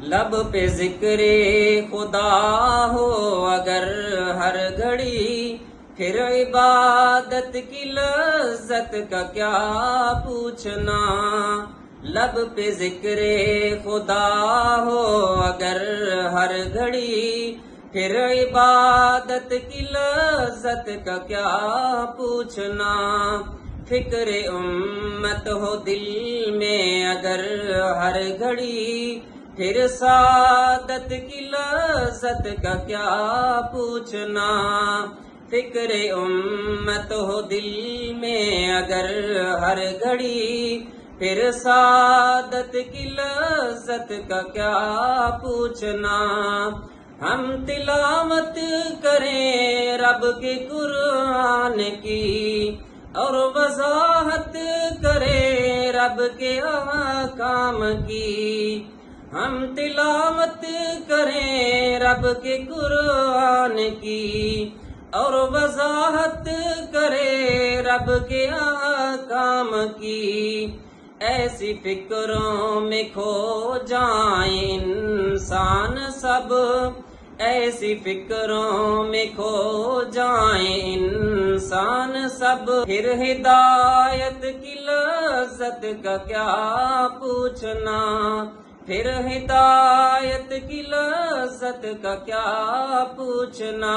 لب پہ ذکر خدا ہو اگر ہر گھڑی، پھر عبادت کی لذت کا کیا پوچھنا۔ لب پہ ذکر خدا ہو اگر ہر گھڑی، پھر عبادت کی لذت کا کیا پوچھنا۔ فکر امت ہو دل میں اگر ہر گھڑی، پھر سعادت کی لذت کا کیا پوچھنا۔ فکر امت ہو دل میں اگر ہر گھڑی، پھر سعادت کی لذت کا کیا پوچھنا۔ ہم تلاوت کریں رب کے قرآن کی، اور وضاحت کریں رب کے احکام کی۔ ہم تلاوت کریں رب کے قرآن کی، اور وضاحت کریں رب کے احکام کی۔ ایسی فکروں میں کھو جائیں انسان سب، ایسی فکروں میں کھو جائیں انسان سب، پھر ہدایت کی لذت کا کیا پوچھنا۔ پھر ہدایت کی لذت کا کیا پوچھنا۔